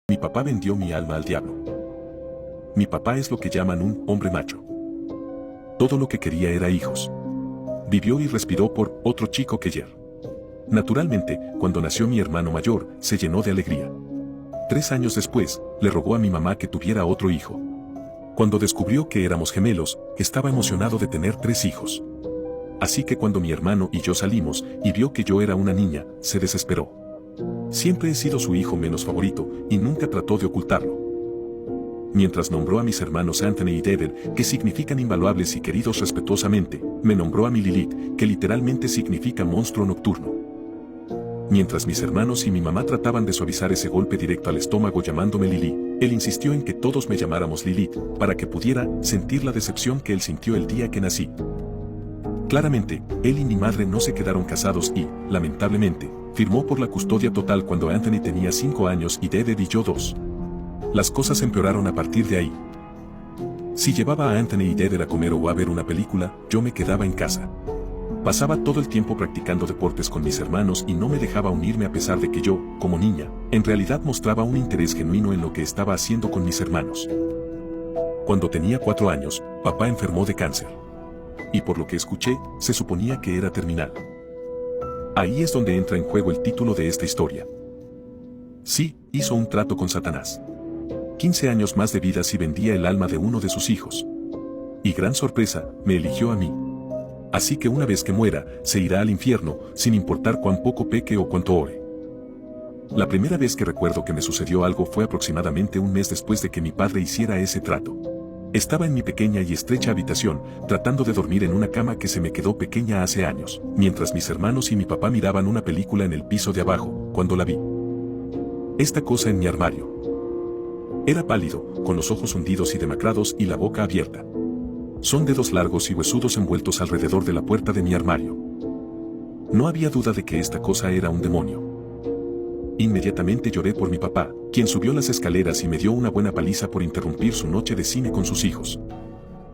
Mi papá vendió mi alma al diablo. Mi papá es lo que llaman un hombre macho. Todo lo que quería era hijos. Vivió y respiró por otro chico que ayer. Naturalmente, cuando nació mi hermano mayor, se llenó de alegría. 3 años después, le rogó a mi mamá que tuviera otro hijo. Cuando descubrió que éramos gemelos, estaba emocionado de tener 3 hijos. Así que cuando mi hermano y yo salimos y vio que yo era una niña, se desesperó. Siempre he sido su hijo menos favorito y nunca trató de ocultarlo. Mientras nombró a mis hermanos Anthony y David, que significan invaluables y queridos respetuosamente, me nombró a mi Lilith, que literalmente significa monstruo nocturno. Mientras mis hermanos y mi mamá trataban de suavizar ese golpe directo al estómago llamándome Lili, él insistió en que todos me llamáramos Lilith, para que pudiera sentir la decepción que él sintió el día que nací. Claramente, él y mi madre no se quedaron casados y, lamentablemente, firmó por la custodia total cuando Anthony tenía 5 años y David y yo 2. Las cosas empeoraron a partir de ahí. Si llevaba a Anthony y David a comer o a ver una película, yo me quedaba en casa. Pasaba todo el tiempo practicando deportes con mis hermanos y no me dejaba unirme a pesar de que yo, como niña, en realidad mostraba un interés genuino en lo que estaba haciendo con mis hermanos. Cuando tenía 4 años, papá enfermó de cáncer. Y por lo que escuché, se suponía que era terminal. Ahí es donde entra en juego el título de esta historia. Sí, hizo un trato con Satanás. 15 años más de vida si vendía el alma de uno de sus hijos. Y gran sorpresa, me eligió a mí. Así que una vez que muera, se irá al infierno, sin importar cuán poco peque o cuánto ore. La primera vez que recuerdo que me sucedió algo fue aproximadamente un mes después de que mi padre hiciera ese trato. Estaba en mi pequeña y estrecha habitación, tratando de dormir en una cama que se me quedó pequeña hace años, mientras mis hermanos y mi papá miraban una película en el piso de abajo, cuando la vi. Esta cosa en mi armario. Era pálido, con los ojos hundidos y demacrados y la boca abierta. Son dedos largos y huesudos envueltos alrededor de la puerta de mi armario. No había duda de que esta cosa era un demonio. Inmediatamente lloré por mi papá, quien subió las escaleras y me dio una buena paliza por interrumpir su noche de cine con sus hijos.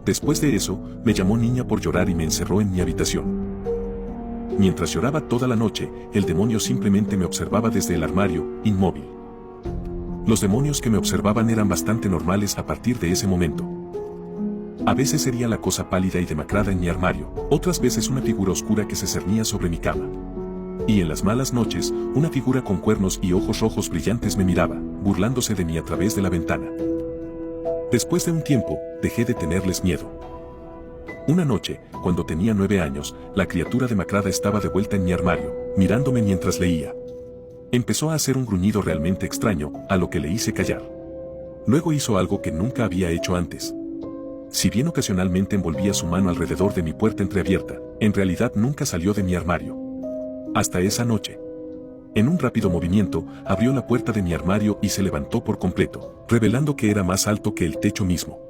Después de eso, me llamó niña por llorar y me encerró en mi habitación. Mientras lloraba toda la noche, el demonio simplemente me observaba desde el armario, inmóvil. Los demonios que me observaban eran bastante normales a partir de ese momento. A veces sería la cosa pálida y demacrada en mi armario, otras veces una figura oscura que se cernía sobre mi cama. Y en las malas noches, una figura con cuernos y ojos rojos brillantes me miraba, burlándose de mí a través de la ventana. Después de un tiempo, dejé de tenerles miedo. Una noche, cuando tenía 9 años, la criatura demacrada estaba de vuelta en mi armario, mirándome mientras leía. Empezó a hacer un gruñido realmente extraño, a lo que le hice callar. Luego hizo algo que nunca había hecho antes. Si bien ocasionalmente envolvía su mano alrededor de mi puerta entreabierta, en realidad nunca salió de mi armario. Hasta esa noche. En un rápido movimiento, abrió la puerta de mi armario y se levantó por completo, revelando que era más alto que el techo mismo.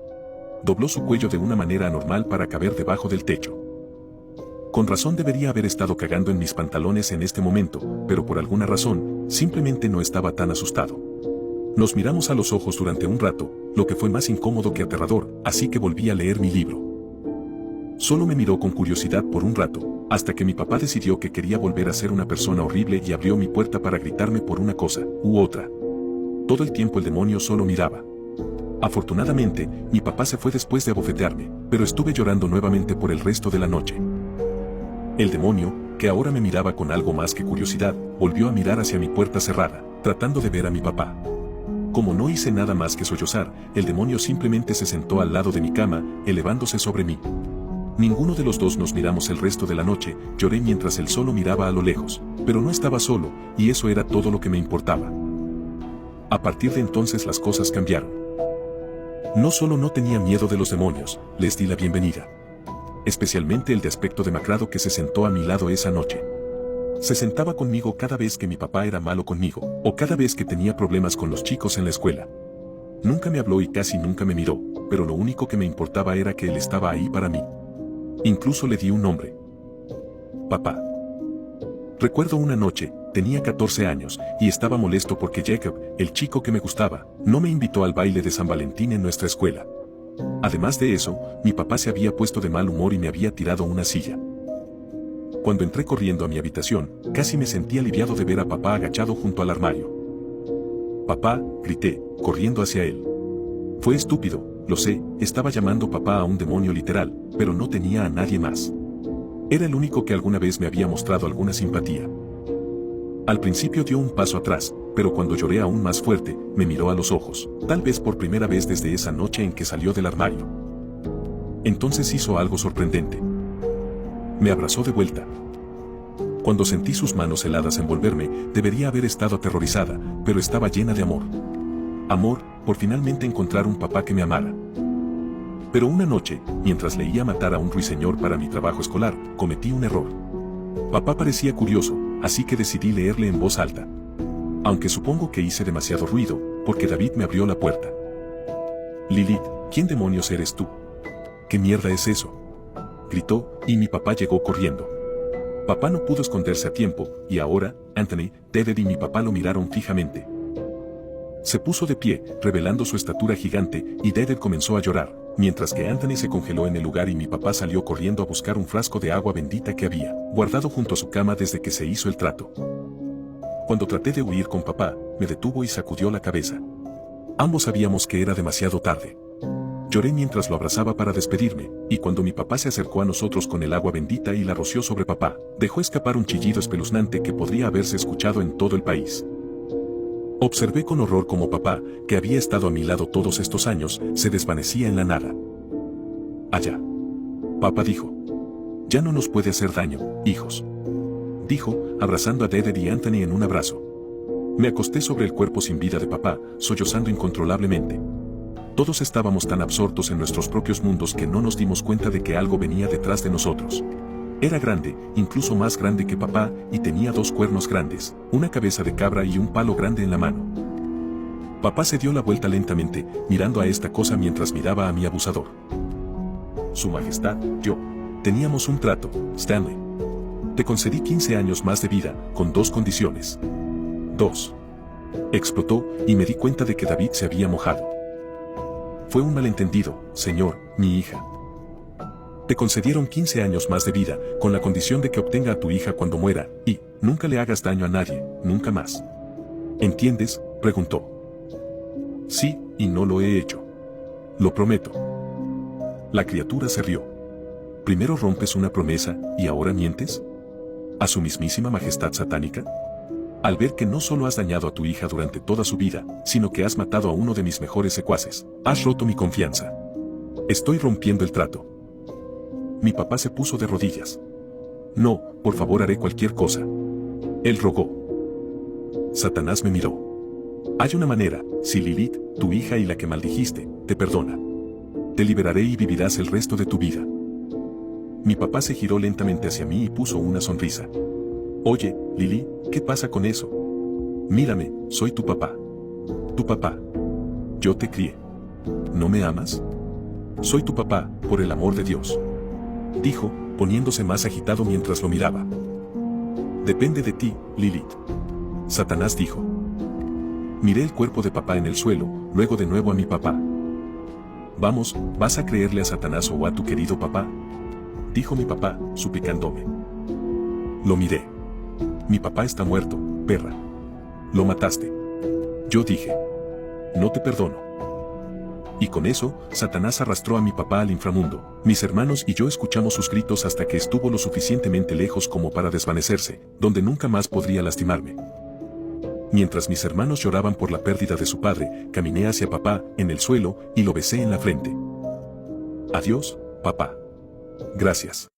Dobló su cuello de una manera anormal para caber debajo del techo. Con razón debería haber estado cagando en mis pantalones en este momento, pero por alguna razón, simplemente no estaba tan asustado. Nos miramos a los ojos durante un rato, lo que fue más incómodo que aterrador, así que volví a leer mi libro. Solo me miró con curiosidad por un rato, hasta que mi papá decidió que quería volver a ser una persona horrible y abrió mi puerta para gritarme por una cosa u otra. Todo el tiempo el demonio solo miraba. Afortunadamente, mi papá se fue después de abofetearme, pero estuve llorando nuevamente por el resto de la noche. El demonio, que ahora me miraba con algo más que curiosidad, volvió a mirar hacia mi puerta cerrada, tratando de ver a mi papá. Como no hice nada más que sollozar, el demonio simplemente se sentó al lado de mi cama, elevándose sobre mí. Ninguno de los dos nos miramos el resto de la noche, lloré mientras él solo miraba a lo lejos, pero no estaba solo, y eso era todo lo que me importaba. A partir de entonces las cosas cambiaron. No solo no tenía miedo de los demonios, les di la bienvenida. Especialmente el de aspecto demacrado que se sentó a mi lado esa noche. Se sentaba conmigo cada vez que mi papá era malo conmigo, o cada vez que tenía problemas con los chicos en la escuela. Nunca me habló y casi nunca me miró, pero lo único que me importaba era que él estaba ahí para mí. Incluso le di un nombre. Papá. Recuerdo una noche, tenía 14 años, y estaba molesto porque Jacob, el chico que me gustaba, no me invitó al baile de San Valentín en nuestra escuela. Además de eso, mi papá se había puesto de mal humor y me había tirado una silla. Cuando entré corriendo a mi habitación, casi me sentí aliviado de ver a papá agachado junto al armario. Papá, grité, corriendo hacia él. Fue estúpido, lo sé, estaba llamando papá a un demonio literal, pero no tenía a nadie más. Era el único que alguna vez me había mostrado alguna simpatía. Al principio dio un paso atrás, pero cuando lloré aún más fuerte, me miró a los ojos, tal vez por primera vez desde esa noche en que salió del armario. Entonces hizo algo sorprendente. Me abrazó de vuelta. Cuando sentí sus manos heladas envolverme, debería haber estado aterrorizada, pero estaba llena de amor. Amor, por finalmente encontrar un papá que me amara. Pero una noche, mientras leía Matar a un ruiseñor para mi trabajo escolar, cometí un error. Papá parecía curioso, así que decidí leerle en voz alta. Aunque supongo que hice demasiado ruido, porque David me abrió la puerta. Lilith, ¿quién demonios eres tú? ¿Qué mierda es eso? Gritó, y mi papá llegó corriendo. Papá no pudo esconderse a tiempo, y ahora, Anthony, David y mi papá lo miraron fijamente. Se puso de pie, revelando su estatura gigante, y David comenzó a llorar, mientras que Anthony se congeló en el lugar y mi papá salió corriendo a buscar un frasco de agua bendita que había guardado junto a su cama desde que se hizo el trato. Cuando traté de huir con papá, me detuvo y sacudió la cabeza. Ambos sabíamos que era demasiado tarde. Lloré mientras lo abrazaba para despedirme, y cuando mi papá se acercó a nosotros con el agua bendita y la roció sobre papá, dejó escapar un chillido espeluznante que podría haberse escuchado en todo el país. Observé con horror cómo papá, que había estado a mi lado todos estos años, se desvanecía en la nada. Allá. Papá dijo. Ya no nos puede hacer daño, hijos. Dijo, abrazando a David y Anthony en un abrazo. Me acosté sobre el cuerpo sin vida de papá, sollozando incontrolablemente. Todos estábamos tan absortos en nuestros propios mundos que no nos dimos cuenta de que algo venía detrás de nosotros. Era grande, incluso más grande que papá, y tenía 2 cuernos grandes, una cabeza de cabra y un palo grande en la mano. Papá se dio la vuelta lentamente, mirando a esta cosa mientras miraba a mi abusador. Su Majestad, yo. Teníamos un trato, Stanley. Te concedí 15 años más de vida, con 2 condiciones. 2. Explotó, y me di cuenta de que David se había mojado. Fue un malentendido, señor, mi hija. Te concedieron 15 años más de vida, con la condición de que obtenga a tu hija cuando muera, y nunca le hagas daño a nadie, nunca más. ¿Entiendes?, preguntó. Sí, y no lo he hecho. Lo prometo. La criatura se rió. ¿Primero rompes una promesa, y ahora mientes? ¿A su mismísima majestad satánica? Al ver que no solo has dañado a tu hija durante toda su vida, sino que has matado a uno de mis mejores secuaces, has roto mi confianza. Estoy rompiendo el trato. Mi papá se puso de rodillas. No, por favor haré cualquier cosa. Él rogó. Satanás me miró. Hay una manera, si Lilith, tu hija y la que maldijiste, te perdona. Te liberaré y vivirás el resto de tu vida. Mi papá se giró lentamente hacia mí y puso una sonrisa. Oye, Lily, ¿qué pasa con eso? Mírame, soy tu papá. Tu papá. Yo te crié. ¿No me amas? Soy tu papá, por el amor de Dios. Dijo, poniéndose más agitado mientras lo miraba. Depende de ti, Lilith. Satanás dijo. Miré el cuerpo de papá en el suelo, luego de nuevo a mi papá. Vamos, ¿vas a creerle a Satanás o a tu querido papá? Dijo mi papá, suplicándome. Lo miré. Mi papá está muerto, perra. Lo mataste. Yo dije. No te perdono. Y con eso, Satanás arrastró a mi papá al inframundo. Mis hermanos y yo escuchamos sus gritos hasta que estuvo lo suficientemente lejos como para desvanecerse, donde nunca más podría lastimarme. Mientras mis hermanos lloraban por la pérdida de su padre, caminé hacia papá, en el suelo, y lo besé en la frente. Adiós, papá. Gracias.